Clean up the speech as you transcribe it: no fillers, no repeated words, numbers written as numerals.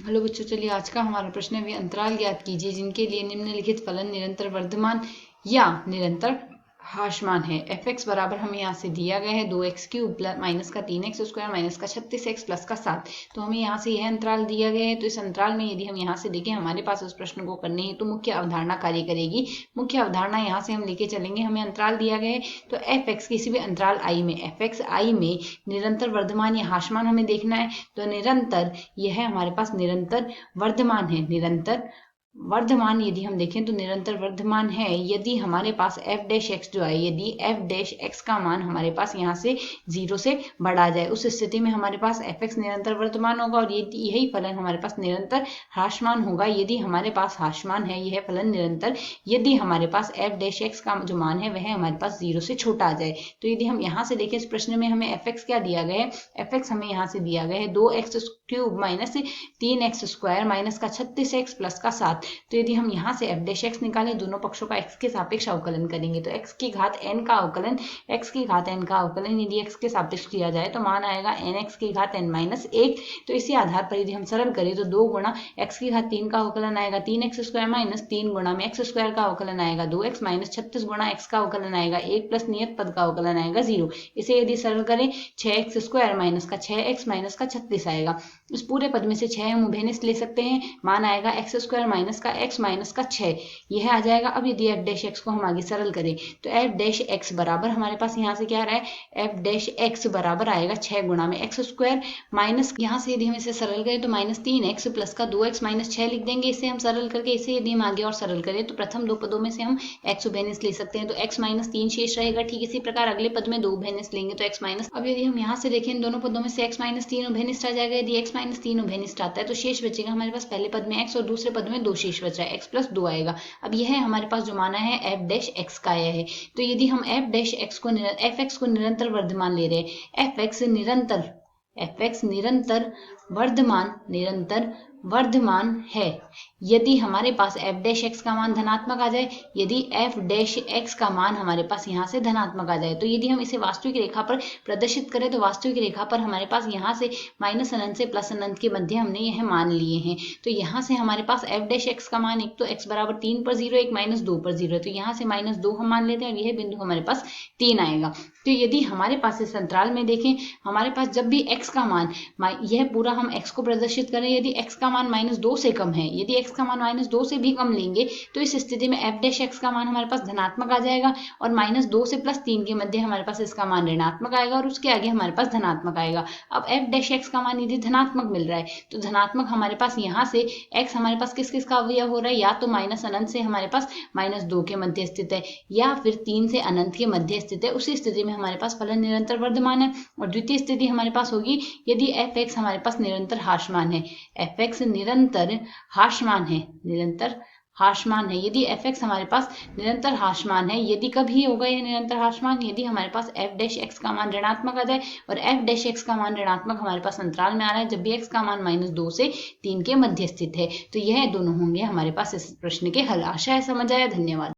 Hello बच्चों, चलिए आज का हमारा प्रश्न है वे अंतराल ज्ञात कीजिए जिनके लिए निम्नलिखित फलन निरंतर वर्धमान या निरंतर ह्रासमान है। एफ एक्स बराबर हमें यहाँ से दिया गया है 2x³ माइनस का 3x² माइनस का 36x प्लस का 7। तो हमें यहाँ से यह अंतराल दिया गया है। तो इस अंतराल में यदि हम यहाँ से देखें, हमारे पास उस प्रश्न को करने हेतु मुख्य अवधारणा कार्य करेगी। मुख्य अवधारणा यहाँ से हम लेके चलेंगे। हमें अंतराल दिया गया है तो एफ एक्स किसी भी अंतराल आई में, एफ एक्स आई में निरंतर वर्धमान या ह्रासमान हमें देखना है। तो निरंतर यह हमारे पास निरंतर वर्धमान है। निरंतर वर्धमान यदि हम देखें तो निरंतर वर्धमान है यदि हमारे पास एफ डैश एक्स जो है, यदि एफ डैश एक्स का मान हमारे पास यहाँ से 0 से बढ़ा जाए, उस स्थिति में हमारे पास एफ एक्स निरंतर वर्धमान होगा और यही फलन हमारे पास निरंतर ह्रासमान होगा। यदि हमारे पास ह्रासमान है यह फलन निरंतर, यदि हमारे पास एफ डैश एक्स का जो मान है वह हमारे पास 0 से छोटा आ जाए। तो यदि हम यहाँ से देखें, इस प्रश्न में हमें एफ एक्स क्या दिया गया है, एफ एक्स हमें यहाँ से दिया गया है 2x³ माइनस 3x² माइनस का 36x प्लस का 7। तो यदि हम यहाँ से एफ डैश एक्स निकालें, दोनों पक्षों का x के सापेक्ष अवकलन करेंगे तो x की घात n का अवकलन, x की घात n का अवकलन यदि x के सापेक्ष किया जाए तो मान आएगा nx की घात n-1। तो इसी आधार पर यदि हम सरल करें तो 2 गुणा x की घात 3 का अवकलन आएगा 3x² माइनस 3 गुणा में x² का अवकलन आएगा 2x माइनस 36 गुणा x का अवकलन आएगा 1 प्लस नियत पद का अवकलन आएगा 0। इसे यदि सरल करें 6x² माइनस का 6x माइनस का 36 आएगा। इस पूरे पद में से 6 हम उभयनिष्ठ ले सकते हैं, मान आएगा x² माइनस का x माइनस का 6, यह आ जाएगा। अब यदि एफ डैश एक्स को हम आगे सरल करें तो एफ डैश एक्स बराबर हमारे पास यहाँ से क्या आ रहा है, एफ डैश एक्स बराबर आएगा 6 गुणा में x² माइनस, यहाँ से यदि हम इसे सरल करें तो माइनस 3x प्लस का 2x माइनस 6 लिख देंगे। इसे हम सरल करके इसे यदि हम आगे और सरल करें तो प्रथम दो पदों में से हम x उभयनिष्ठ ले सकते हैं तो x माइनस 3 शेष रहेगा। ठीक इसी प्रकार अगले पद में 2 उभयनिष्ठ लेंगे तो x माइनस, अब यदि हम यहाँ से देखें दोनों पदों में से x माइनस 3 उभयनिष्ठ आ जाएगा। यदि x माइनस 3 उभयनिष्ठ आता है तो शेष बचेगा हमारे पास पहले पद में x और दूसरे पद में 2 शेष बच रहा है, x प्लस 2 आएगा। अब यह हमारे पास जो माना है एफ डैश एक्स का आया है। तो यदि हम एफ डैश एक्स को एफ एक्स को निरंतर वर्धमान ले रहे हैं, एफ एक्स निरंतर वर्धमान है यदि हमारे पास एफ डैश एक्स का मान धनात्मक आ जाए, यदि एफ डैश एक्स का मान हमारे पास यहाँ से धनात्मक आ जाए। तो यदि हम इसे वास्तविक रेखा पर प्रदर्शित करें तो वास्तविक रेखा पर हमारे पास यहाँ से माइनस अनंत से प्लस अनंत के मध्य हमने यह मान लिए हैं। तो यहाँ से हमारे पास एफ डैश एक्स का मान, एक तो x बराबर 3 पर 0, एक माइनस 2 पर 0 है, तो यहाँ से माइनस 2 हम मान लेते हैं और यह बिंदु हमारे पास 3 आएगा। तो यदि हमारे पास इस अंतराल में देखें, हमारे पास जब भी x का मान, यह पूरा हम x को प्रदर्शित करें, यदि x का मान माइनस 2 से कम है, यदि x का मान माइनस 2 से भी कम लेंगे तो इस स्थिति में एफ डैश एक्स का मान हमारे पास धनात्मक आ जाएगा और माइनस 2 से प्लस 3 के मध्य हमारे पास इसका मान ऋणात्मक आएगा और उसके आगे हमारे पास धनात्मक आएगा। अब एफ डैश एक्स का मान यदि धनात्मक मिल रहा है तो धनात्मक हमारे पास यहाँ से x हमारे पास किस किस का अवयव हो रहा है, या तो माइनस अनंत से हमारे पास माइनस 2 के मध्य स्थित है या फिर 3 से अनंत के मध्य स्थित है। उसी स्थिति में हमारे पास फलन निरंतर वर्धमान है। और द्वितीय स्थिति हमारे पास होगी यदि एफ एक्स हमारे पास निरंतर ह्रासमान है, एफ एक्स निरंतर ह्रासमान है यदि एफ एक्स हमारे पास निरंतर ह्रासमान है, यदि कभी होगा यह निरंतर ह्रासमान यदि हमारे पास एफ डैश एक्स का मान ऋणात्मक आ जाए, और एफ डैश एक्स का मान ऋणात्मक हमारे पास अंतराल में आ रहा है जब भी एक्स का मान माइनस 2 से 3 के मध्य स्थित है। तो यह दोनों होंगे हमारे पास इस प्रश्न के हल। आशा है समझ आया। धन्यवाद।